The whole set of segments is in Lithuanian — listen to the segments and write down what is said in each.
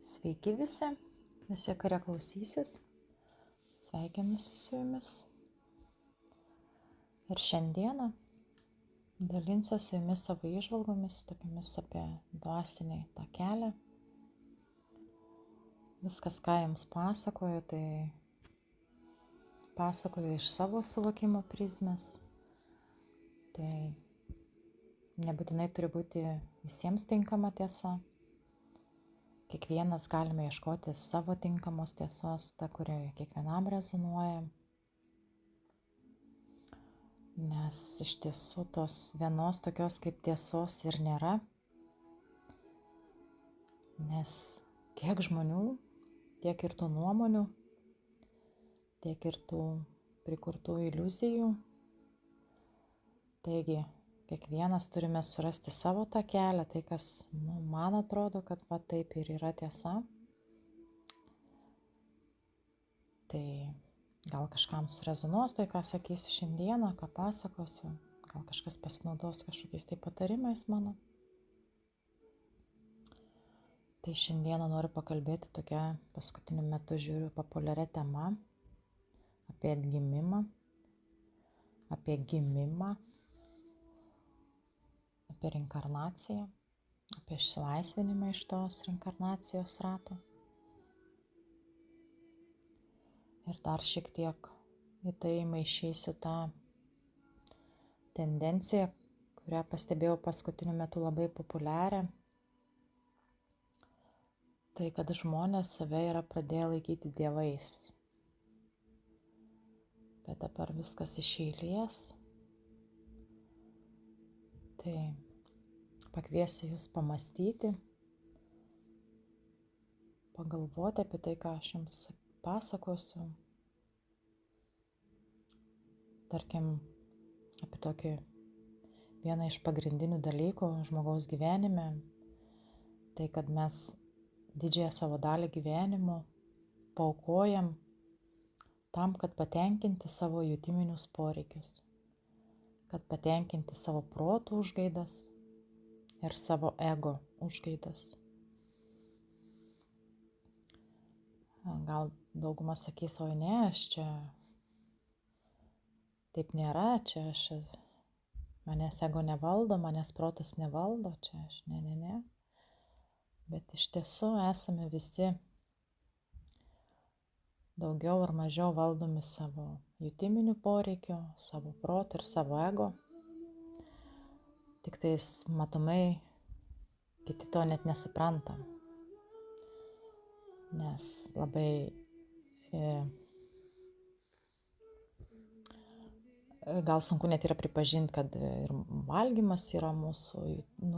Sveiki visi, kurie klausysis, sveikinusi su jumis. Ir šiandieną dalinsiu su jumis savo įžvalgomis, tokiamis apie dvasinį tą kelią. Viskas, ką jums pasakoju, tai pasakoju iš savo suvokimo prizmės. Tai nebūtinai turi būti visiems tinkama tiesa. Kiekvienas galime ieškoti savo tinkamos tiesos, ta, kuri kiekvienam rezonuoja. Nes iš tiesų tos vienos tokios kaip tiesos ir nėra. Nes kiek žmonių, tiek ir tų nuomonių, tiek ir tų prikurtų iliuzijų. Taigi, kiekvienas turime surasti savo tą kelią, tai kas man atrodo, kad va taip ir yra tiesa. Tai gal kažkam surezonuos tai, ką sakysiu šiandieną, ką pasakosiu, gal kažkas pasinaudos kažkokiais tai patarimais mano. Tai šiandieną noriu pakalbėti tokia paskutiniu metu žiūriu populiaria tema apie atgimimą, apie gimimą, apie reinkarnaciją, apie išsilaisvinimą iš tos reinkarnacijos rato. Ir dar šiek tiek į tai maišysiu tą tendenciją, kurią pastebėjau paskutiniu metu labai populiarią. Tai, kad žmonės save yra pradėję laikyti dievais. Bet dabar viskas iš eilės. Tai pakviesiu jūs pamastyti, pagalvoti apie tai, ką aš jums pasakosiu. Tarkim, apie tokį vieną iš pagrindinių dalykų žmogaus gyvenime, tai kad mes didžiąją savo dalį gyvenimo paaukojam tam, kad patenkinti savo jutiminius poreikius, kad patenkinti savo protų užgaidas ir savo ego užgaidas. Gal dauguma sakys, oi ne, aš čia taip nėra, čia manęs ego nevaldo, manęs protas nevaldo, čia aš ne. Bet iš tiesų esame visi daugiau ar mažiau valdomi savo jutiminių poreikių, savo proto ir savo ego. Tik tais matomai kiti to net nesupranta. Nes labai gal sunku net yra pripažinti, kad ir valgymas yra mūsų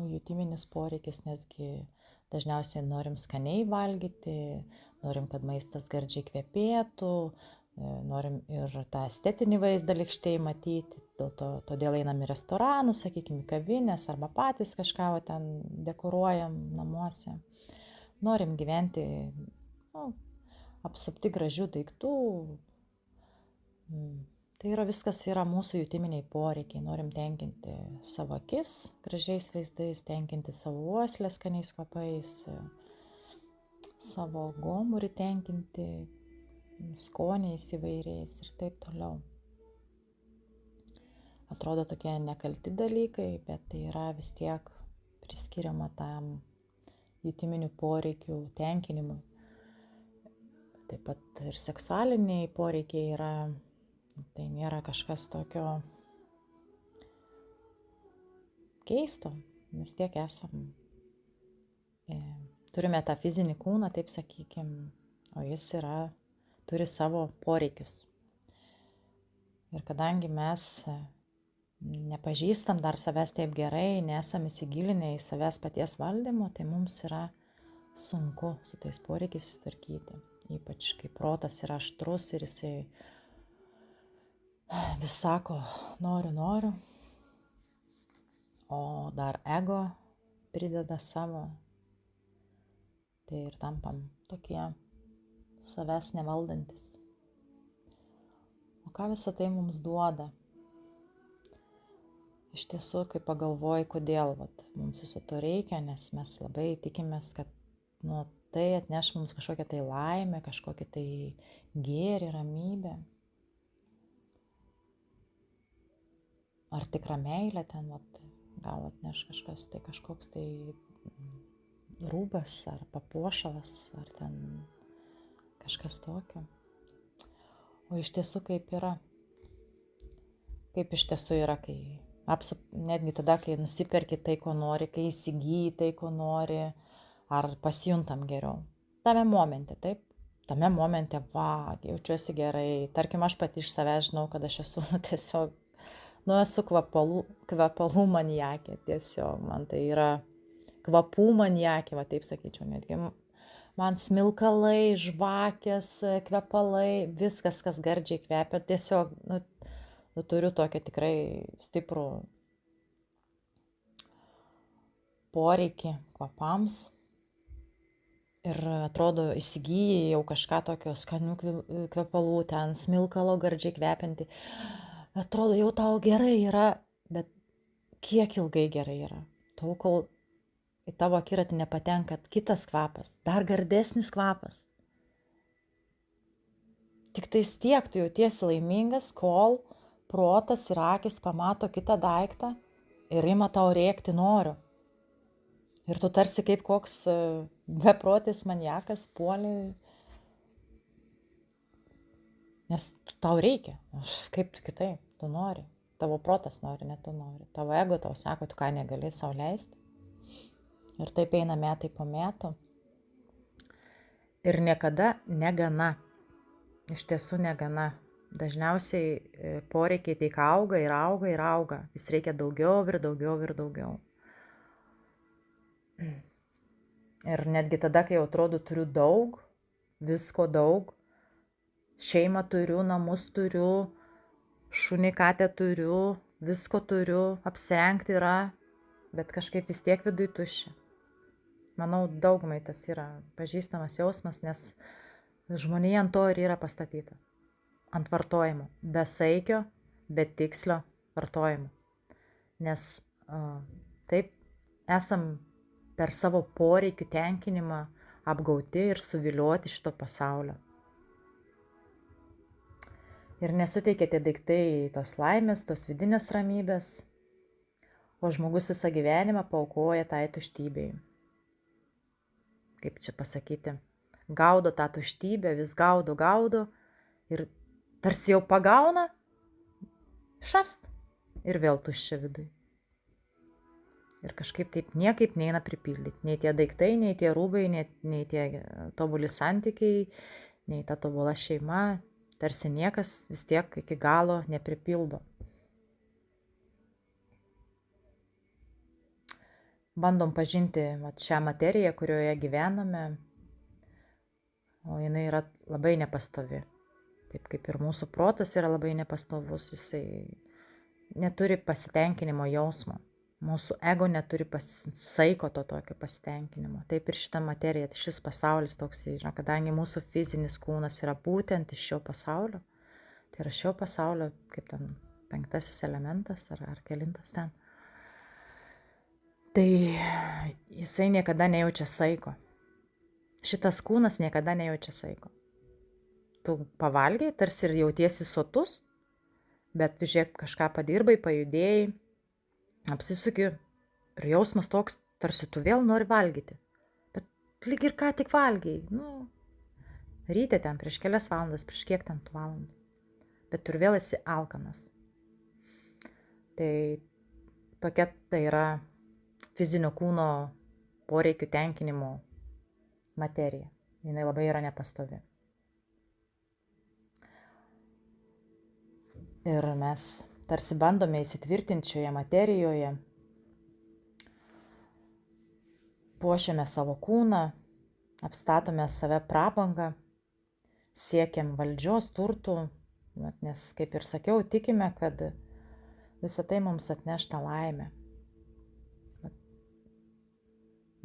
jutiminis poreikis, nesgi dažniausiai norim skaniai valgyti, norim, kad maistas gardžiai kvepėtų, norim ir tą estetinį vaizdą lygštėj matyti, todėl einam į restoranus, sakykime, kavinės arba patys kažką ten dekoruojam namuose. Norim gyventi apsupti gražių daiktų. Tai viskas yra mūsų jutiminiai poreikiai. Norim tenkinti savo akis gražiais vaizdais, tenkinti savo uoslę skaniais kvapais, savo gomurį tenkinti skoniais įvairiais ir taip toliau. Atrodo tokie nekalti dalykai, bet tai yra vis tiek priskiriama tam jutiminių poreikių tenkinimui. Taip pat ir seksualiniai poreikiai yra. Tai nėra kažkas tokio keisto, vis tiek turime tą fizinį kūną, taip sakykim, o jis turi savo poreikius. Ir kadangi mes nepažįstam dar savęs taip gerai, nesam įsigilinę į savęs paties valdymo, tai mums yra sunku su tais poreikiais susitvarkyti. Ypač kai protas yra aštrus ir jisai vis sako, noriu, o dar ego prideda savo, tai ir tampam tokie savęs nevaldantis. O ką visą tai mums duoda? Iš tiesų, kai pagalvoji, kodėl mums viso to reikia, nes mes labai tikimės, kad nu, tai atneš mums kažkokią tai laimę, kažkokį tai gėrį, ramybę. Ar tikrą meilę ten, gal atneš kažkas tai, kažkoks tai rūbas ar papuošalas, ar ten kažkas tokio. O iš tiesų kaip yra? Kaip iš tiesų yra, kai netgi tada, kai nusiperki tai, ko nori, kai įsigyji tai, ko nori, ar pasijuntam geriau. Tame momente, taip? Tame momente, jaučiuosi gerai. Tarkim, aš pati iš savęs žinau, kad aš esu tiesiog, esu kvepalų maniakė. Tiesiog man tai yra kvapų maniakė, taip sakyčiau, netgi. Man smilkalai, žvakės, kvepalai, viskas, kas gardžiai kvepia, tiesiog, turiu tokią tikrai stiprų poreikį kvapams. Ir atrodo, įsigyji jau kažką tokio skanių kvepalų, ten smilkalo gardžiai kvepianti. Atrodo, jau tau gerai yra, bet kiek ilgai gerai yra? Tol, kol į tavo akiratį nepatenka kitas kvapas, dar gardesnis kvapas. Tik tais tiek tu jautiesi laimingas, kol protas ir akis pamato kitą daiktą ir ima tau rėkti noriu. Ir tu tarsi kaip koks beprotis maniakas puoli, nes tau reikia. Kaip tu kitaip, tu nori. Tavo protas nori, ne tu nori. Tavo ego tau sako, tu ką negali sau leisti. Ir taip eina metai po metų. Ir niekada negana. Iš tiesų negana. Dažniausiai poreikiai tik auga ir auga ir auga. Vis reikia daugiau ir daugiau ir daugiau. Ir netgi tada, kai jau atrodo turiu daug, visko daug, šeimą turiu, namus turiu, šunį katę turiu, visko turiu, apsirengti yra, bet kažkaip vis tiek viduj tuščia. Manau, daugumai tas yra pažįstamas jausmas, nes žmonija ant to ir yra pastatyta. Ant vartojimo. Be saikio, be tikslio vartojimo. Nes taip esam per savo poreikių tenkinimą apgauti ir suvilioti šito pasaulio. Ir nesuteikia tie daiktai tos laimės, tos vidinės ramybės, o žmogus visą gyvenimą paaukoja tai tuštybei. Kaip čia pasakyti? Gaudo tą tuštybę, vis gaudo ir tarsi jau pagauna, šast ir vėl tuščia viduj. Ir kažkaip taip niekaip neina pripildyti. Nei tie daiktai, nei tie rūbai, nei tie tobuli santykiai, nei ta tobula šeima. Tarsi niekas vis tiek iki galo nepripildo. Bandom pažinti šią materiją, kurioje gyvename, o jinai yra labai nepastovi. Taip kaip ir mūsų protas yra labai nepastovus, jisai neturi pasitenkinimo jausmo. Mūsų ego neturi saiko to tokio pasitenkinimo. Taip ir šita materija, šis pasaulis toks yra, kadangi mūsų fizinis kūnas yra būtent iš šio pasaulio. Tai yra šio pasaulio, kaip ten 5. elementas ar kelintas ten. Tai jisai niekada nejaučia saiko. Šitas kūnas niekada nejaučia saiko. Tu pavalgiai, tarsi ir jautiesi sotus, bet tu žiūrėk, kažką padirbai, pajudėjai, apsisuki ir jausmas toks, tarsi tu vėl nori valgyti. Bet lyg ir ką tik valgiai. Ryte ten prieš kelias valandas, prieš kiek ten tų valandų. Bet tu ir vėl esi alkanas. Tai tokia tai yra fizinio kūno poreikių tenkinimo materija. Jinai labai yra nepastovi. Ir mes tarsi bandome įsitvirtinti šioje materijoje, puošiame savo kūną, apstatome save prabangą, siekiam valdžios, turtų, nes, kaip ir sakiau, tikime, kad visą tai mums atneš tą laimę.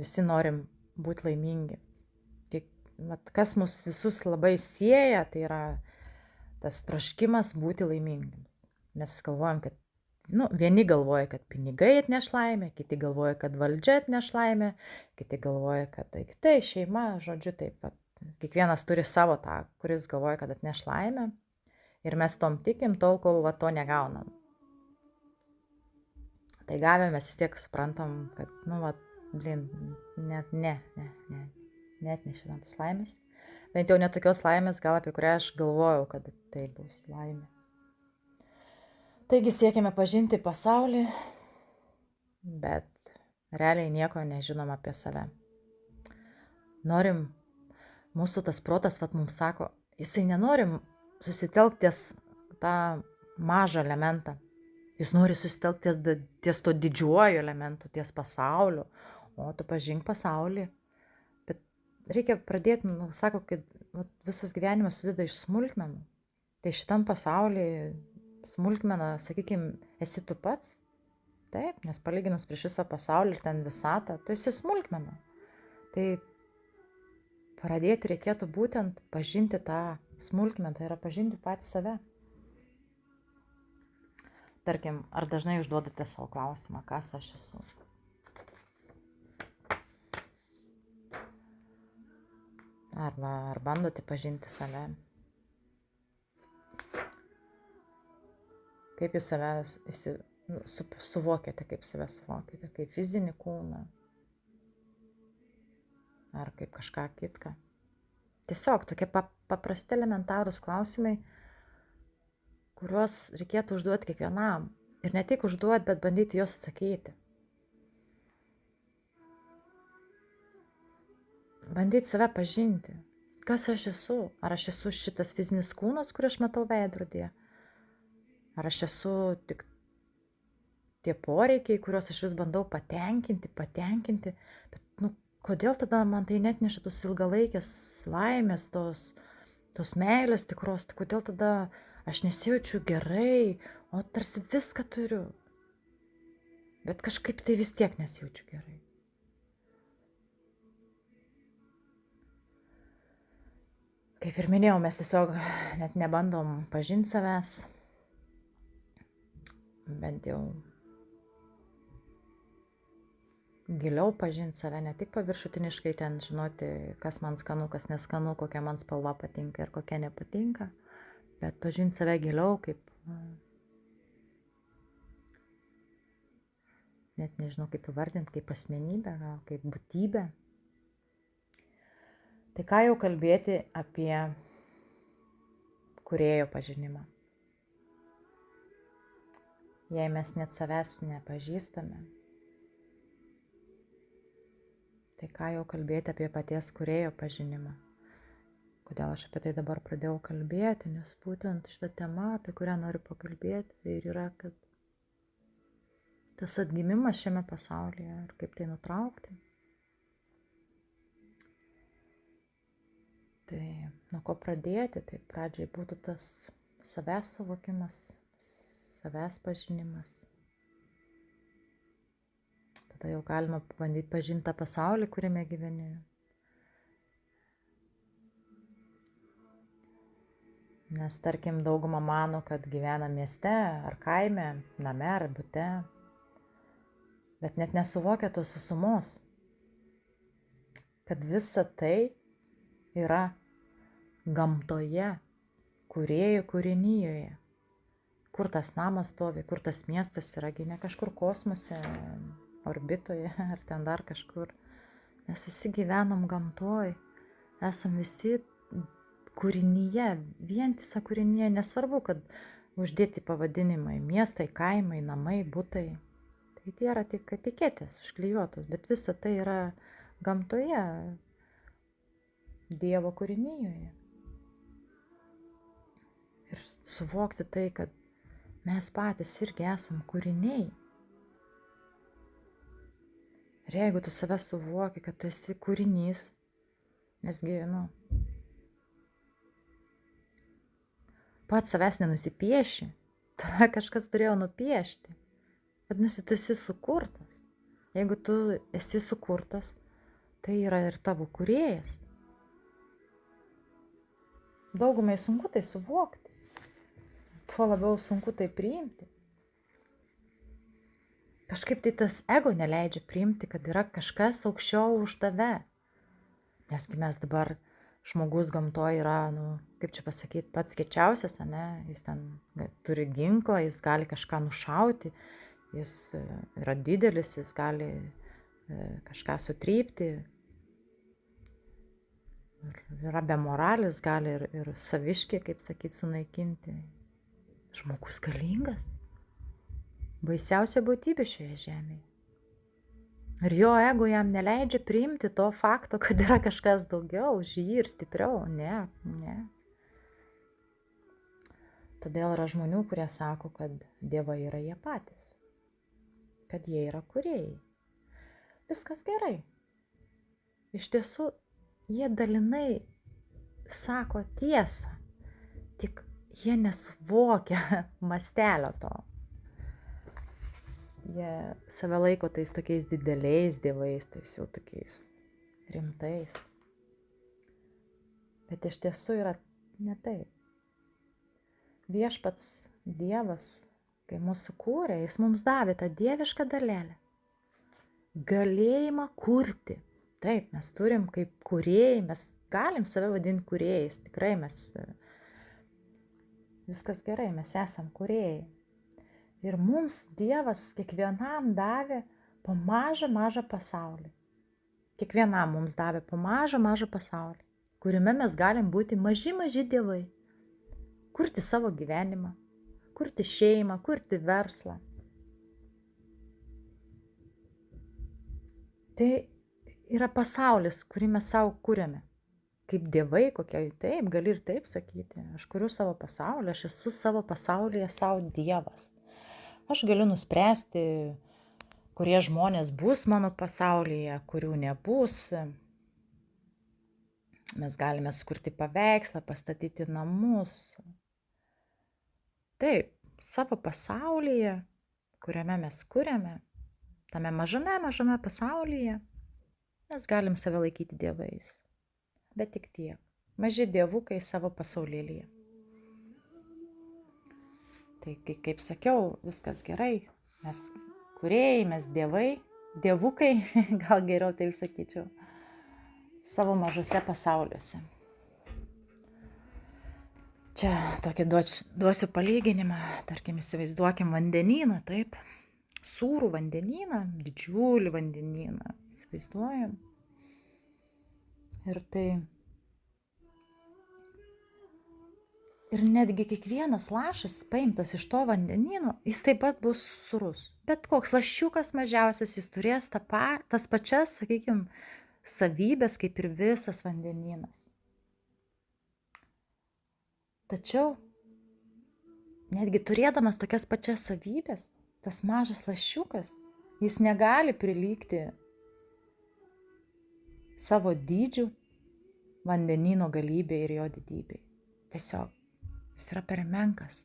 Visi norim būti laimingi. Kas mus visus labai sieja, tai yra tas troškimas būti laimingams. Mes galvojam, kad vieni galvoja, kad pinigai atneš laimę, kiti galvoja, kad valdžia atneš laimę, kiti galvoja, kad daiktai, šeima, žodžiu, taip pat. Kiekvienas turi savo tą, kuris galvoja, kad atneš laimę. Ir mes tom tikim tol, kol to negaunam. Tai gavę mes vis tiek suprantam, kad, net nešina tos laimės. Bent jau netokios laimės, gal apie kurią aš galvojau, kad tai bus laimė. Taigi siekime pažinti pasaulį, bet realiai nieko nežinom apie save. Mūsų tas protas mums sako, jisai nenorim susitelkties tą mažą elementą. Jis nori susitelkti ties to didžiuoju elementu, ties pasauliu. O tu pažink pasaulį. Bet reikia pradėti, sako, kad visas gyvenimas susideda iš smulkmenų. Tai šitam pasaulyje smulkmena, sakykime, esi tu pats. Taip, nes palyginus prieš visą pasaulį ir ten visatą, tu esi smulkmena. Tai pradėti reikėtų būtent pažinti tą smulkmeną, tai yra pažinti patį save. Tarkim, ar dažnai užduodate savo klausimą, kas aš esu? Ar bandote pažinti save? Kaip jūs save suvokėte, kaip save suvokėte, kaip fizinį kūną? Ar kaip kažką kitką? Tiesiog tokie paprasti elementarūs klausimai, kuriuos reikėtų užduoti kiekvienam. Ir ne tik užduoti, bet bandyti juos atsakyti. Bandyti save pažinti. Kas aš esu? Ar aš esu šitas fizinis kūnas, kurį aš matau veidrodyje? Ar aš esu tik tie poreikiai, kuriuos aš vis bandau patenkinti. Bet kodėl tada man tai net neša tos ilgalaikės laimės, tos meilės tikros? Kodėl tada aš nesijaučiu gerai, o tarsi viską turiu. Bet kažkaip tai vis tiek nesijaučiu gerai. Kaip ir minėjau, mes tiesiog net nebandom pažinti savęs. Bent jau giliau pažinti save, ne tik paviršutiniškai ten žinoti, kas man skanu, kas neskanu, kokia man spalva patinka ir kokia nepatinka. Bet pažinti save giliau, kaip, net nežinau kaip įvardinti, kaip asmenybę, gal kaip būtybę. Tai ką jau kalbėti apie kūrėjo pažinimą. Jei mes net savęs nepažįstame, tai ką jau kalbėti apie paties kūrėjo pažinimą. Kodėl aš apie tai dabar pradėjau kalbėti, nes būtent šitą temą, apie kurią noriu pakalbėti, tai ir yra, kad tas atgimimas šiame pasaulyje ir kaip tai nutraukti. Tai nuo ko pradėti, tai pradžiai būtų tas savęs suvokimas, savęs pažinimas. Tada jau galima bandyti pažinti tą pasaulį, kuriame gyveni. Nes tarkim dauguma mano, kad gyvena mieste ar kaime, name ar bute, bet net nesuvokia tos visumos, kad visa tai yra gamtoje, kūrėjo kūrinyjoje. Kur tas namas stovi, kur tas miestas yra, ne kažkur kosmose, orbitoje ar ten dar kažkur. Mes visi gyvenam gamtoj, esam visi kūrinyje, vientisa kūrinyje. Nesvarbu, kad uždėti pavadinimai miestai, kaimai, namai, butai. Tai tai yra tik etiketės užklijuotos, bet visa tai yra gamtoje, Dievo kūrinyjoje. Ir suvokti tai, kad mes patys irgi esam kūriniai. Ir jeigu tu save suvoki, kad tu esi kūrinys, nesgi, pats savęs nenusipieši, tave kažkas turėjo nupiešti. Vadinasi, tu esi sukurtas. Jeigu tu esi sukurtas, tai yra ir tavo kūrėjas. Daugumai sunku tai suvokti. Tuo labiau sunku tai priimti. kažkaip tai tas ego neleidžia priimti, kad yra kažkas aukščiau už tave. Nesgi mes dabar, žmogus gamtoje yra, kaip čia pasakyti, pats kiečiausias, ane, jis ten turi ginklą, jis gali kažką nušauti, jis yra didelis, jis gali kažką sutrypti, yra be moralis, gali ir saviškį, kaip sakyti, sunaikinti. Žmogus galingas, baisiausia būtybė šioje žemėje. Ir jo ego jam neleidžia priimti to fakto, kad yra kažkas daugiau už jį ir stipriau. Ne. Todėl yra žmonių, kurie sako, kad dievai yra jie patys, kad jie yra kūrėjai. Viskas gerai. Iš tiesų, jie dalinai sako tiesą, tik jie nesuvokia mastelio to. Jie save laiko tais tokiais dideliais dievais, tais jau tokiais rimtais. Bet iš tiesų yra ne taip. Viešpats Dievas, kai mūsų kūrė, jis mums davė tą dievišką dalelę. Galėjimą kurti. Taip, mes turim kaip kūrėjai, mes galim save vadinti kūrėjais. Tikrai mes, viskas gerai, mes esam kūrėjai. Ir mums Dievas kiekvienam davė po mažą pasaulį. Kiekvienam mums davė po mažą pasaulį, kuriame mes galim būti maži dievai. Kurti savo gyvenimą, kurti šeimą, kurti verslą. Tai yra pasaulis, kurį mes savo kuriame. Kaip dievai, kokie, taip, gali ir taip sakyti. Aš kuriu savo pasaulį, aš esu savo pasaulyje savo dievas. Aš galiu nuspręsti, kurie žmonės bus mano pasaulyje, kurių nebus. Mes galime sukurti paveikslą, pastatyti namus. Taip, savo pasaulyje, kuriame mes kuriame, tame mažame pasaulyje, mes galim save laikyti dievais. Bet tik tiek. Maži dievukai savo pasaulėlyje. Tai kaip sakiau, viskas gerai, mes kūrėjai, mes dievai, dievukai, gal geriau taip sakyčiau, savo mažose pasauliuose. Čia tokį duosiu palyginimą, tarkim, įsivaizduokim vandenyną, taip, sūrų vandenyną, didžiulį vandenyną, įsivaizduojam. Ir tai... Ir netgi kiekvienas lašas paimtas iš to vandenyno, jis taip pat bus sūrus. Bet koks lašiukas mažiausias, jis turės tas pačias, sakykime, savybės kaip ir visas vandenynas. Tačiau, netgi turėdamas tokias pačias savybės, tas mažas lašiukas, jis negali prilygti savo dydžių vandenyno galybei ir jo didybei. Tiesiog. Jis yra per menkas,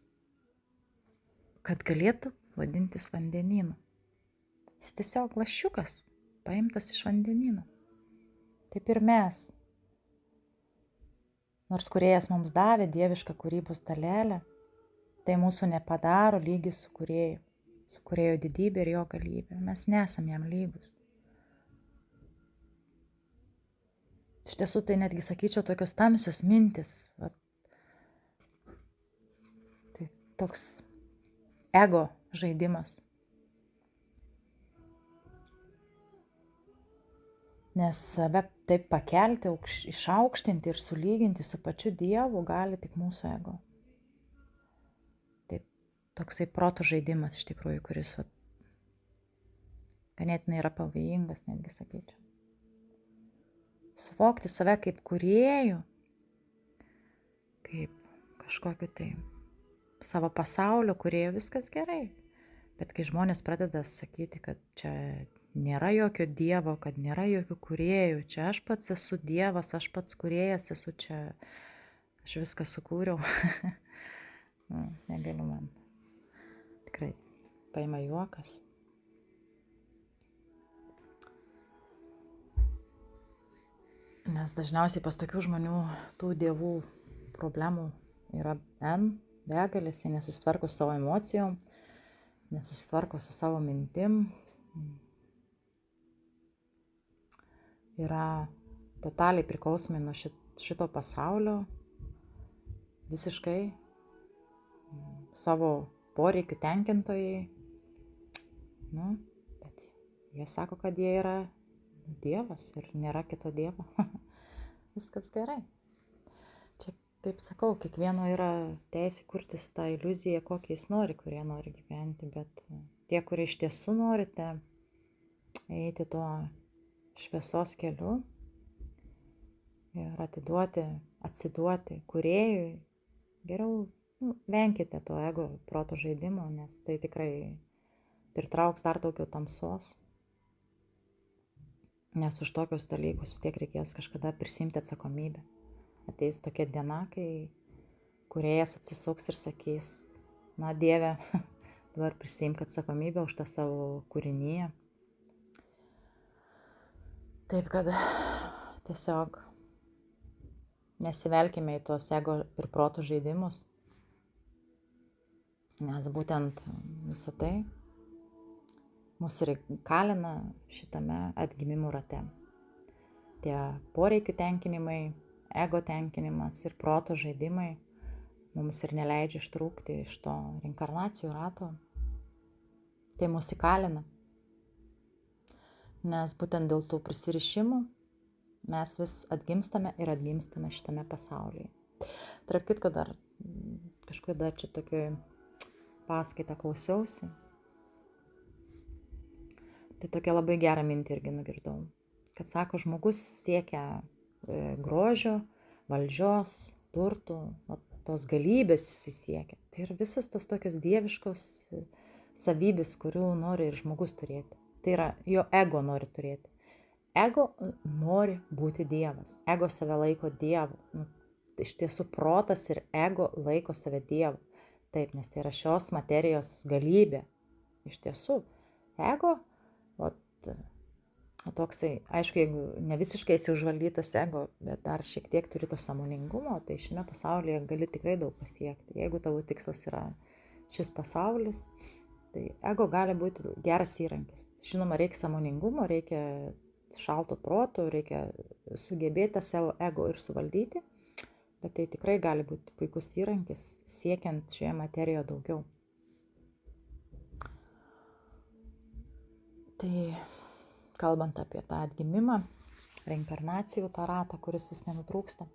kad galėtų vadintis vandenynu. Jis tiesiog lašiukas, paimtas iš vandenyno. Taip ir mes. Nors kūrėjas mums davė dievišką kūrybos dalelę, tai mūsų nepadaro lygiai su kūrėjo didybė ir jo galybė. Mes nesam jam lygus. Iš tiesų tai netgi sakyčiau tokios tamsios mintis, toks ego žaidimas. Nes save taip pakelti, išaukštinti ir sulyginti su pačiu Dievu gali tik mūsų ego. Taip, toksai proto žaidimas iš tikrųjų, kuris ganėtinai yra pavojingas, netgi sakyčiau. Suvokti save kaip kūrėjų, kaip kažkokiu tai savo pasaulio kūrėjo, viskas gerai. Bet kai žmonės pradeda sakyti, kad čia nėra jokio dievo, kad nėra jokių kūrėjų, čia aš pats esu dievas, aš pats kūrėjas esu čia, aš viską sukūriau. Negaliu man. Tikrai paima juokas. Nes dažniausiai pas tokių žmonių tų dievų problemų yra begalės, jie nesusitvarko savo emocijom, nesusitvarko su savo mintim, yra totaliai priklausomi nuo šito pasaulio, visiškai savo poreikių tenkintojai, bet jie sako, kad jie yra Dievas ir nėra kito Dievo. Viskas gerai. Čia, kaip sakau, kiekvieno yra teisė kurtis tą iliuziją, kokį jis nori, kurie nori gyventi, bet tie, kurie iš tiesų norite eiti tuo šviesos keliu ir atsiduoti kūrėjui, geriau venkite to ego proto žaidimo, nes tai tikrai pritrauks dar daugiau tamsos. Nes už tokius dalykus vis tiek reikės kažkada prisimti atsakomybę. Ateis tokia diena, kai kūrėjas atsisuks ir sakys, na Dieve, dabar prisimk atsakomybę už tą savo kūrinyje. Taip kad tiesiog nesivelkime į tuos ego ir proto žaidimus, nes būtent visą tai mus ir kalina šitame atgimimų rate. Tie poreikių tenkinimai, ego tenkinimas ir proto žaidimai mums ir neleidžia ištrūkti iš to reinkarnacijų rato. Tai mus įkalina. Nes būtent dėl tų prisirišimų mes vis atgimstame ir atgimstame šitame pasaulyje. Tarp kitko dar kažkada čia tokioj paskaitą klausiausi. Tai tokia labai gerą mintį irgi nugirdau. Kad sako, žmogus siekia grožio, valdžios, turtų, tos galybės jisai siekia. Tai yra visos tos tokios dieviškos savybės, kurių nori ir žmogus turėti. Tai yra, jo ego nori turėti. Ego nori būti Dievas. Ego save laiko Dievu. Iš tiesų protas ir ego laiko save Dievu. Taip, nes tai yra šios materijos galybė. Iš tiesų, ego, toksai, aišku, jeigu ne visiškai esi užvaldytas ego, bet dar šiek tiek turi to sąmoningumo, tai šiame pasaulyje gali tikrai daug pasiekti. Jeigu tavo tikslas yra šis pasaulis, tai ego gali būti geras įrankis. Žinoma, reikia sąmoningumo, reikia šalto proto, reikia sugebėti savo ego ir suvaldyti, bet tai tikrai gali būti puikus įrankis siekiant šioje materijoje daugiau. Tai kalbant apie tą atgimimą, reinkarnacijų tą ratą, kuris vis nenutrūksta,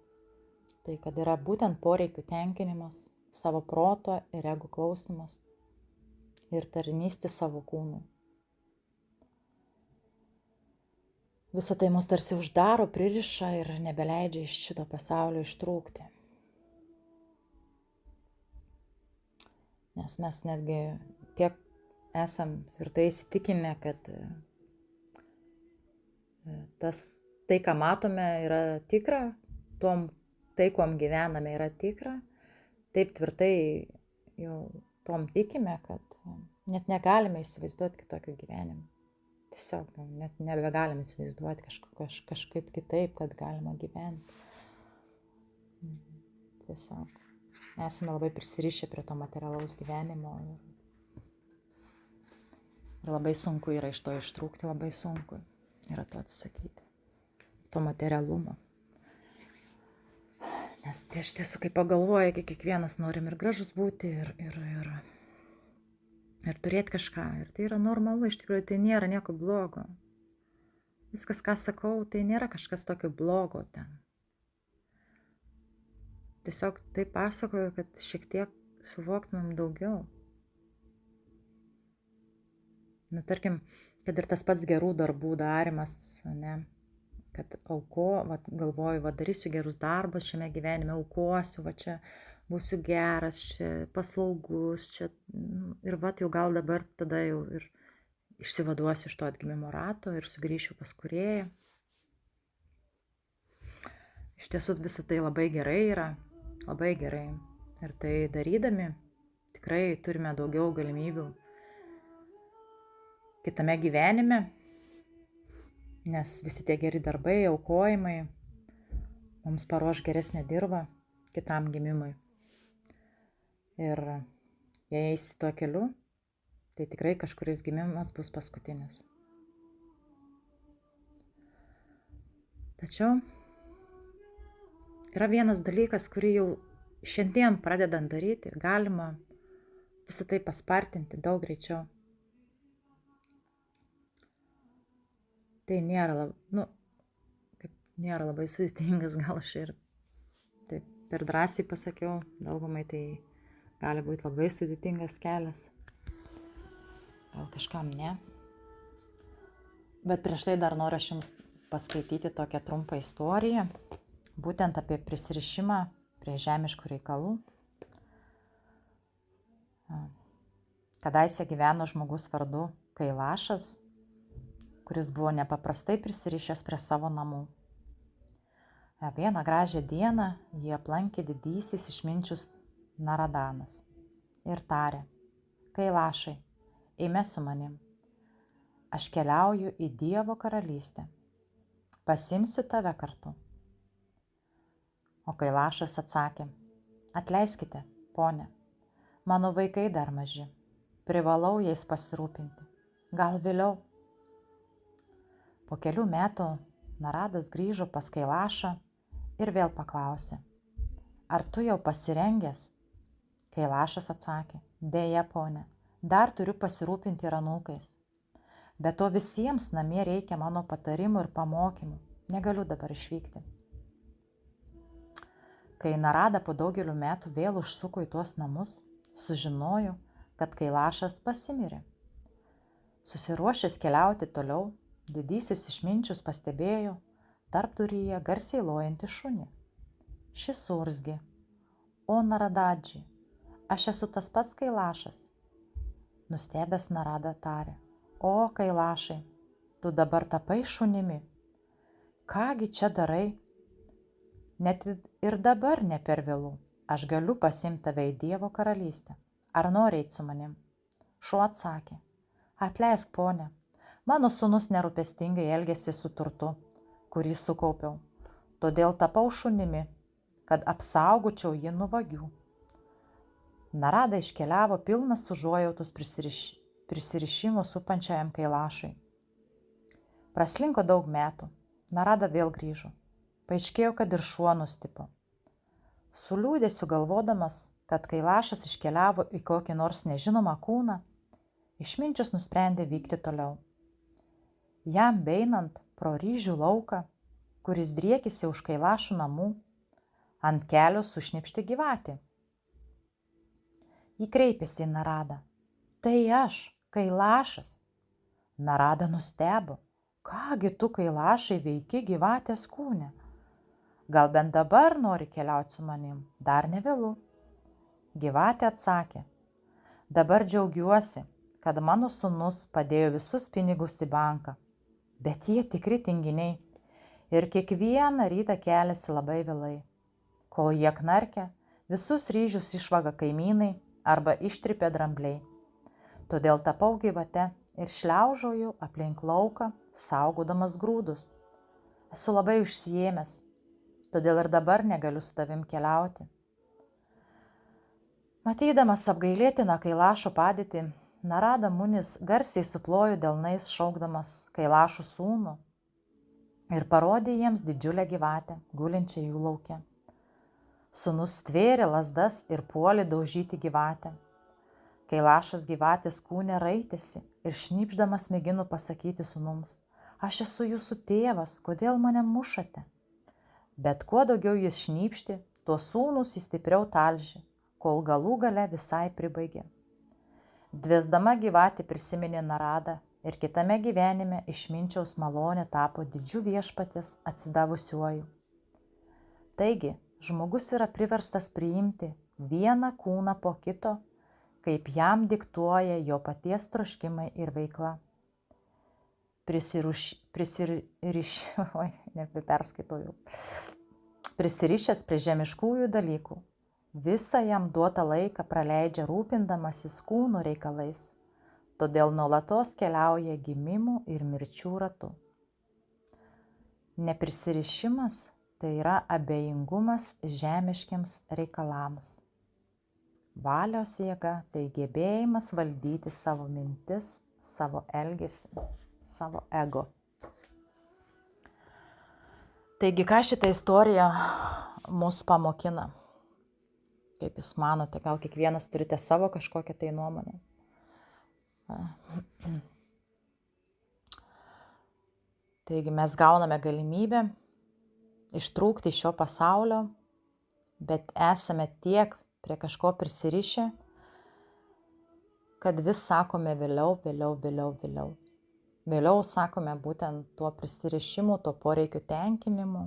tai kad yra būtent poreikių tenkinimas, savo proto ir ego klausimas ir tarnystė savo kūnų. Visą tai mus tarsi uždaro, pririša ir nebeleidžia iš šito pasaulio ištrūkti. Nes mes netgi tiek esam tvirtai įsitikinę, kad tai, ką matome, yra tikra, tai, kuom gyvename, yra tikra. Taip tvirtai jau tom tikime, kad net negalime įsivaizduoti kitokio gyvenimo. Tiesiog net nebegalime įsivaizduoti kažkaip kitaip, kad galima gyventi. Tiesiog esame labai prisirišę prie to materialaus gyvenimo ir labai sunku yra iš to ištrūkti, labai sunku yra to atsisakyti, to materialumo. Nes iš tiesų, kai pagalvoja, kiekvienas norim ir gražus būti ir turėti kažką. Ir tai yra normalu, iš tikrųjų tai nėra nieko blogo. Viskas, ką sakau, tai nėra kažkas tokio blogo ten. Tiesiog tai pasakoju, kad šiek tiek suvoktumėm daugiau. Tarkim, kad ir tas pats gerų darbų darimas, ne? Kad galvoju, darysiu gerus darbus šiame gyvenime, aukosiu, čia būsiu geras, čia paslaugus, čia ir jau gal dabar tada jau ir išsivaduosiu iš to atgimimo rato ir sugrįšiu pas kūrėją. Iš tiesų visą tai labai gerai yra, labai gerai. Ir tai darydami tikrai turime daugiau galimybių kitame gyvenime, nes visi tie geri darbai, aukojimai mums paruoš geresnę dirvą kitam gimimui. Ir jei eisi tuo keliu, tai tikrai kažkuris gimimas bus paskutinis. Tačiau yra vienas dalykas, kurį jau šiandien pradedant daryti, galima visą tai paspartinti daug greičiau. Tai nėra labai sudėtingas, gal aš ir taip per drąsiai pasakiau, daugumai tai gali būti labai sudėtingas kelias, gal kažkam ne. Bet prieš tai dar noriu aš jums paskaityti tokią trumpą istoriją, būtent apie prisirišimą prie žemiškų reikalų. Kadaise gyveno žmogus vardu Kailašas, kuris buvo nepaprastai prisirišęs prie savo namų. Vieną gražią dieną jį aplankė didysis išminčius Naradanas ir tarė: Kailašai, eime su manim. Aš keliauju į Dievo karalystę. Pasimsiu tave kartu. O Kailašas atsakė: Atleiskite, pone, mano vaikai dar maži. Privalau jais pasirūpinti. Gal vėliau. Po kelių metų Naradas grįžo pas Kailašą ir vėl paklausė: Ar tu jau pasirengęs? Kailašas atsakė: Deja, pone, dar turiu pasirūpinti ir anūkais. Be to visiems namie reikia mano patarimų ir pamokymų. Negaliu dabar išvykti. Kai Narada po daugelių metų vėl užsuko į tuos namus, sužinojo, kad Kailašas pasimirė. Susiruošęs keliauti toliau, didysis išminčius pastebėjo tarpduryje garsiai lojantį šunį. Šis suurzgė: O Naradadži, aš esu tas pats Kailašas. Nustebęs Narada tarė: O Kailašai, tu dabar tapai šunimi. Kągi čia darai? Net ir dabar ne per vėlų. Aš galiu pasimti tave į Dievo karalystę. Ar nori eiti su manim? Šuo atsakė: Atleisk, pone, mano sūnus nerūpestingai elgėsi su turtu, kurį sukaupiau. Todėl tapau šunimi, kad apsaugočiau jį nuo vagių. Narada iškeliavo pilnas užuojautos prisirišimo supančiajam Kailašui. Praslinko daug metų. Narada vėl grįžo. Paaiškėjo, kad ir šuo nustipo. Su liūdėsiu galvodamas, kad Kailašas iškeliavo į kokį nors nežinomą kūną, išminčius nusprendė vykti toliau. Jam beinant pro ryžių lauką, kuris driekėsi už Kailašų namų, ant kelio sušnipštė gyvatė. Ji kreipėsi į Naradą: Tai aš, Kailašas. Narada nustebo: Kągi tu, Kailašai, veiki gyvatės kūne? Gal bent dabar nori keliauti su manim? Dar ne vėlu. Gyvatė atsakė: Dabar džiaugiuosi, kad mano sūnus padėjo visus pinigus į banką, bet jie tikri tinginiai ir kiekvieną rytą keliasi labai vėlai. Kol jie knarkia, visus ryžius išvaga kaimynai arba ištrypia drambliai. Todėl tapau gyvate ir šliaužoju aplink lauką, saugodamas grūdus. Esu labai užsiėmęs, todėl ir dabar negaliu su tavim keliauti. Matydamas apgailėtiną Kailašo padėtį, Narada munis garsiai suplojo delnais šaukdamas Kailašų sūnų ir parodė jiems didžiulę gyvatę, gulinčią jų lauke. Sūnus stvėrė lazdas ir puolė daužyti gyvatę. Kailašas gyvatės kūne raitėsi ir šnypšdamas mėgino pasakyti sūnums: Aš esu jūsų tėvas, kodėl mane mušate? Bet kuo daugiau jis šnypštė, tuo sūnus jis stipriau talžė, kol galų gale visai pribaigė. Dvėsdama gyvatė prisiminė Naradą ir kitame gyvenime išminčiaus malonė tapo didžiu viešpaties atsidavusiuoju. Taigi, žmogus yra priverstas priimti vieną kūną po kito, kaip jam diktuoja jo paties troškimai ir veikla. Prisirišęs prie žemiškųjų dalykų, visą jam duotą laiką praleidžia rūpindamasis kūno reikalais, todėl nuolatos keliauja gimimų ir mirčių ratu. Neprisirišimas tai yra abejingumas žemiškiams reikalams. Valios jėga tai gebėjimas valdyti savo mintis, savo elgesį, savo ego. Taigi, ką šitą istoriją mus pamokina? Kaip jūs manote, gal kiekvienas turite savo kažkokią tai nuomonę? Taigi mes gauname galimybę ištrūkti iš šio pasaulio, bet esame tiek prie kažko prisirišę, kad vis sakome vėliau. Vėliau sakome būtent tuo prisirišimu, tuo poreikių tenkinimu.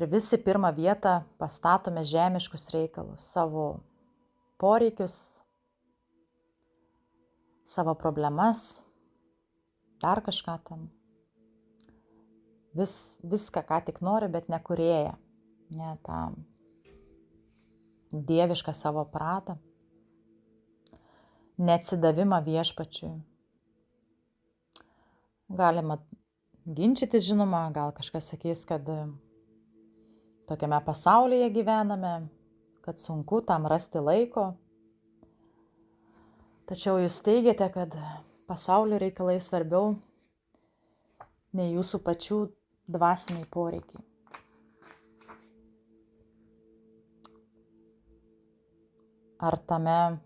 Ir visi pirmą vietą pastatome žemiškus reikalus, savo poreikius, savo problemas, dar kažką tam. Viską, ką tik nori, bet ne kūrėją, ne tą dievišką savo pratą, neatsidavimą viešpačiui. Galima ginčytis, žinoma, gal kažkas sakys, kad tokiame pasaulyje gyvename, kad sunku tam rasti laiko. Tačiau jūs teigiate, kad pasaulio reikalai svarbiau nei jūsų pačių dvasiniai poreikiai. Ar tame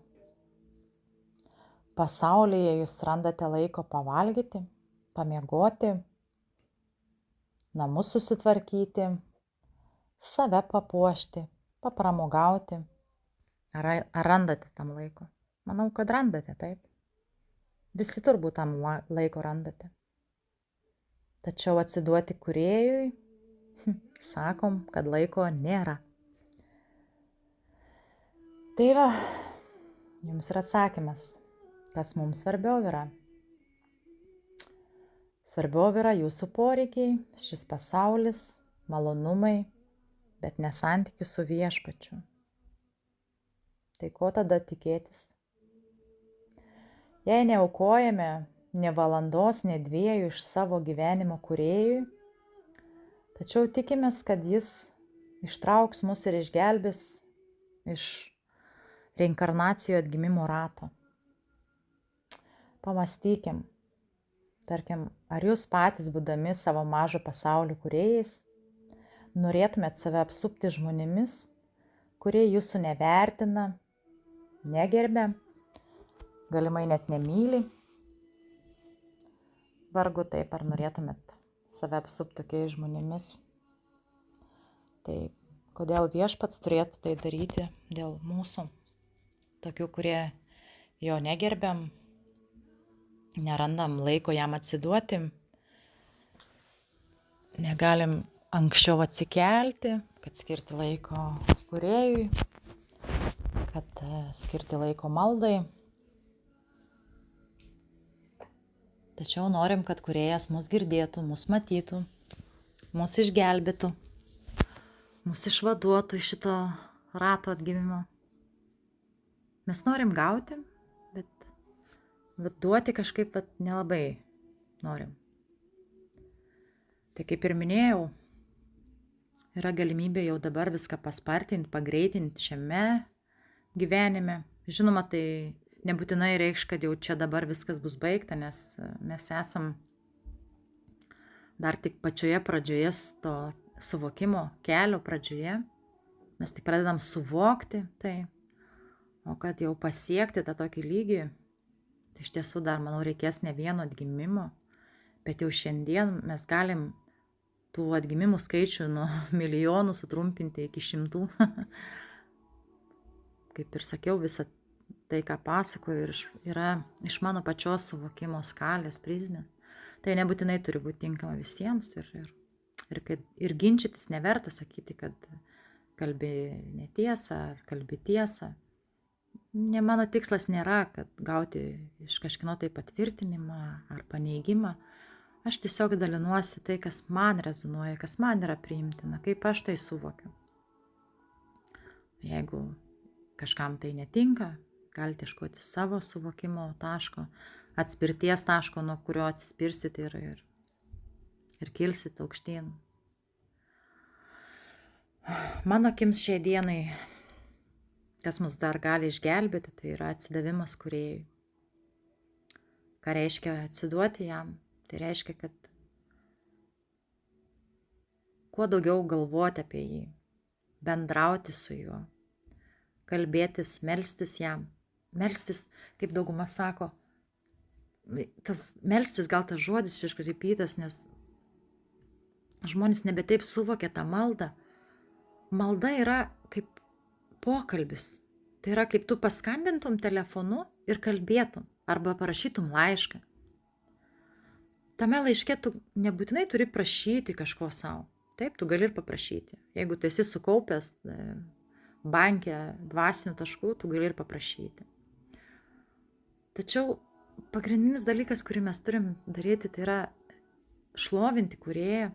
pasaulyje jūs randate laiko pavalgyti, pamiegoti, namus susitvarkyti, save papuošti, papramogauti? Ar randate tam laiko? Manau, kad randate, taip. Visi turbūt tam laiko randate. Tačiau atsiduoti kūrėjui, sakom, kad laiko nėra. Tai va, jums yra atsakymas, kas mums svarbiau yra. Svarbiau yra jūsų poreikiai, šis pasaulis, malonumai, bet ne santykis su viešpačiu. Tai ko tada tikėtis? Jei neaukojame ne valandos, ne 2 iš savo gyvenimo kūrėjui, tačiau tikimės, kad jis ištrauks mus ir išgelbės iš reinkarnacijų atgimimo rato. Pamąstykim, tarkim, ar jūs patys, būdami savo mažo pasaulio kūrėjais, norėtumėt save apsupti žmonėmis, kurie jūsų nevertina, negerbia, galimai net nemyli? Vargu taip, ar norėtumėt save apsupti tokiais žmonėmis. Tai kodėl viešpats turėtų tai daryti dėl mūsų, tokių, kurie jo negerbiam, nerandam laiko jam atsiduoti, negalim anksčiau atsikelti, kad skirti laiko kūrėjui, kad skirti laiko maldai. Tačiau norim, kad kūrėjas mus girdėtų, mus matytų, mus išgelbėtų, mus išvaduotų iš šito rato atgimimo. Mes norim gauti, bet duoti kažkaip nelabai norim. Tai kaip ir minėjau, yra galimybė jau dabar viską paspartinti, pagreitinti šiame gyvenime. Žinoma, tai nebūtinai reikš, kad jau čia dabar viskas bus baigta, nes mes esam dar tik pačioje pradžioje to suvokimo kelio pradžioje. Mes tik pradedam suvokti tai, o kad jau pasiekti tą tokį lygį, tai iš tiesų dar, manau, reikės ne vieno atgimimo, bet jau šiandien mes galim tų atgimimų skaičių nuo milijonų sutrumpinti iki 100. Kaip ir sakiau, visą tai, ką pasakoju, yra iš mano pačios suvokimo skalės, prizmės. Tai nebūtinai turi būti tinkama visiems ir ginčytis neverta sakyti, kad kalbi netiesą ar kalbi tiesą. Mano tikslas nėra, kad gauti iš kažkino tai patvirtinimą ar paneigimą. Aš tiesiog dalinuosi tai, kas man rezonuoja, kas man yra priimtina, kaip aš tai suvokiu. Jeigu kažkam tai netinka, galite ieškoti savo suvokimo taško, atspirties taško, nuo kurio atsispirsit ir kilsit aukštyn. Mano akims šiai dienai kas mus dar gali išgelbėti, tai yra atsidavimas kūrėjui. Ką reiškia atsiduoti jam? Tai reiškia, kad kuo daugiau galvoti apie jį, bendrauti su juo, kalbėtis, melstis jam. Melstis, kaip dauguma sako, tas melstis gal tas žodis iškreipytas, nes žmonės nebe taip suvokia tą maldą. Malda yra kaip pokalbis. Tai yra kaip tu paskambintum telefonu ir kalbėtum arba parašytum laišką. Tame laiške tu nebūtinai turi prašyti kažko savo. Taip, tu gali ir paprašyti. Jeigu tu esi sukaupęs banke dvasinių taškų, tu gali ir paprašyti. Tačiau pagrindinis dalykas, kurį mes turim daryti, tai yra šlovinti kūrėją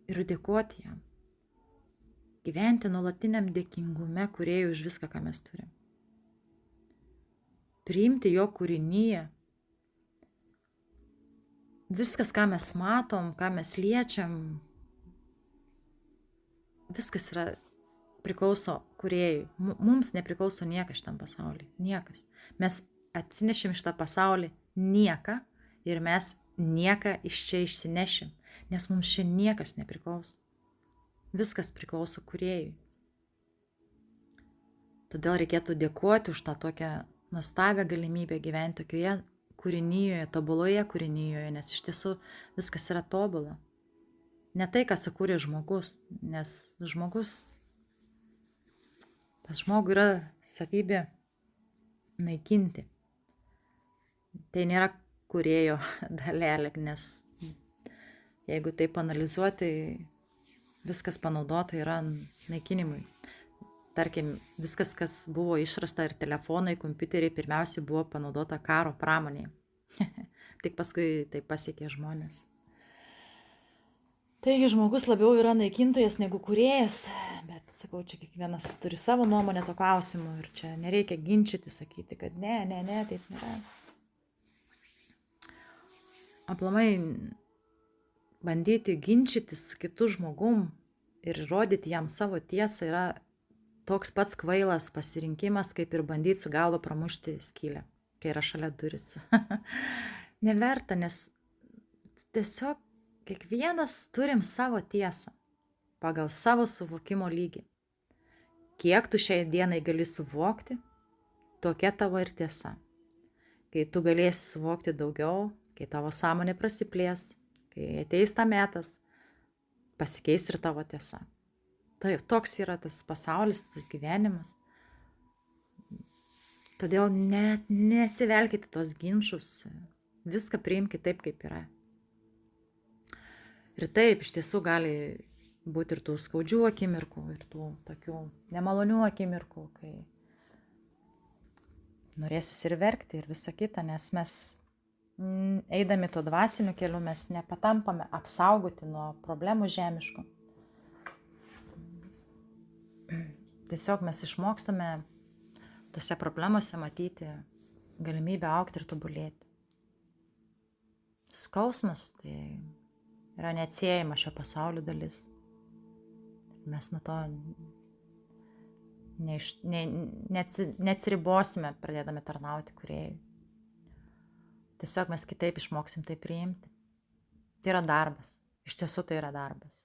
ir dėkoti jam. Gyventi nuolatiniam dėkingume kūrėjui už viską, ką mes turim. Priimti jo kūrinyje. Viskas, ką mes matom, ką mes liečiam, viskas priklauso kūrėjui. Mums nepriklauso niekas šitam pasauliui. Niekas. Mes atsinešim šitą pasaulį nieką ir mes nieką iš čia išsinešim, nes mums čia niekas nepriklauso. Viskas priklauso kūrėjui. Todėl reikėtų dėkoti už tą tokią nuostabią galimybę gyventi tokioje kūrinyjoje, tobuloje kūrinyjoje, nes iš tiesų viskas yra tobula. Ne tai, ką sukūrė žmogus, nes pas žmogų yra savybė naikinti. Tai nėra kūrėjo dalelė, nes jeigu taip analizuoti, viskas panaudota yra naikinimui. Tarkim, viskas, kas buvo išrasta ir telefonai, kompiuteriai, pirmiausiai buvo panaudota karo pramonėje. Tik paskui tai pasiekė žmonės. Taigi žmogus labiau yra naikintojas negu kūrėjas, bet sakau, čia kiekvienas turi savo nuomonę to klausimu ir čia nereikia ginčyti, sakyti, kad ne, taip nėra. Aplamai bandyti ginčytis su kitu žmogum ir rodyti jam savo tiesą yra toks pats kvailas pasirinkimas, kaip ir bandyti su galva pramušti skylę, kai yra šalia duris. Neverta, nes tiesiog kiekvienas turim savo tiesą pagal savo suvokimo lygį. Kiek tu šiai dienai gali suvokti, tokia tavo ir tiesa. Kai tu galėsi suvokti daugiau, kai tavo sąmonė prasiplės, kai ateis tą metas, pasikeis ir tavo tiesa. Taip, toks yra tas pasaulis, tas gyvenimas. Todėl nesivelkite tos ginčus, viską priimkite taip, kaip yra. Ir taip, iš tiesų gali būti ir tų skaudžių akimirkų, ir tų tokių nemalonių akimirkų, kai norėsis ir verkti, ir visa kita, nes mes eidami tuo dvasiniu keliu mes nepatampame apsaugoti nuo problemų žemiškų. Tiesiog mes išmokstame tose problemose matyti galimybę augti ir tobulėti. Skausmas tai yra neatsiejama šio pasaulio dalis. Mes nuo to neatsiribosime, pradėdami tarnauti kūrėjui. Tiesiog mes kitaip išmoksim tai priimti. Tai yra darbas. Iš tiesų tai yra darbas.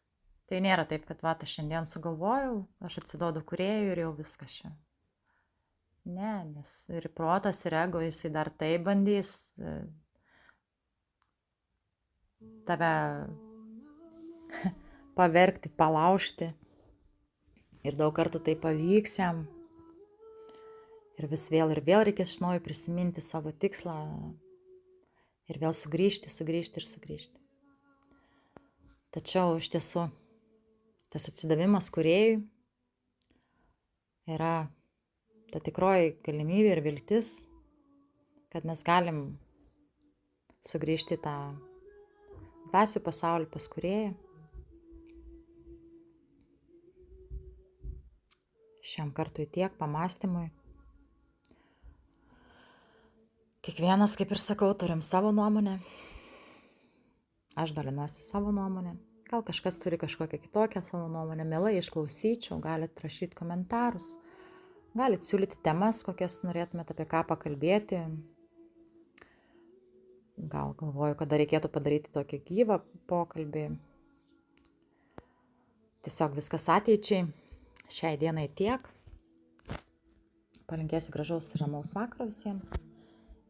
Tai nėra taip, kad aš šiandien sugalvojau, aš atsiduodu kūrėjui ir jau viskas čia. Ne, nes ir protas, ir ego, jisai dar tai bandys tave pavergti, palaužti. Ir daug kartų tai pavyks jam. Ir vėl reikės iš naujo prisiminti savo tikslą. Ir vėl sugrįžti. Tačiau iš tiesų tas atsidavimas kūrėjui yra ta tikroji galimybė ir viltis, kad mes galim sugrįžti į tą dvasių pasaulį pas kūrėją. Šiam kartui tiek pamąstymui. Kiekvienas, kaip ir sakau, turim savo nuomonę. Aš dalinuosi savo nuomonę. Gal kažkas turi kažkokią kitokią savo nuomonę. Mielai išklausyčiau, galite rašyti komentarus. Galit siūlyti temas, kokias norėtumėte, apie ką pakalbėti. Gal galvoju, kada reikėtų padaryti tokį gyvą pokalbį. Tiesiog viskas ateičiai. Šiai dienai tiek. Palinkėsiu gražaus ramaus vakaro visiems.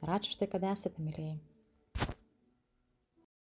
Ir ačiū už tai, kad esate, mylėjai.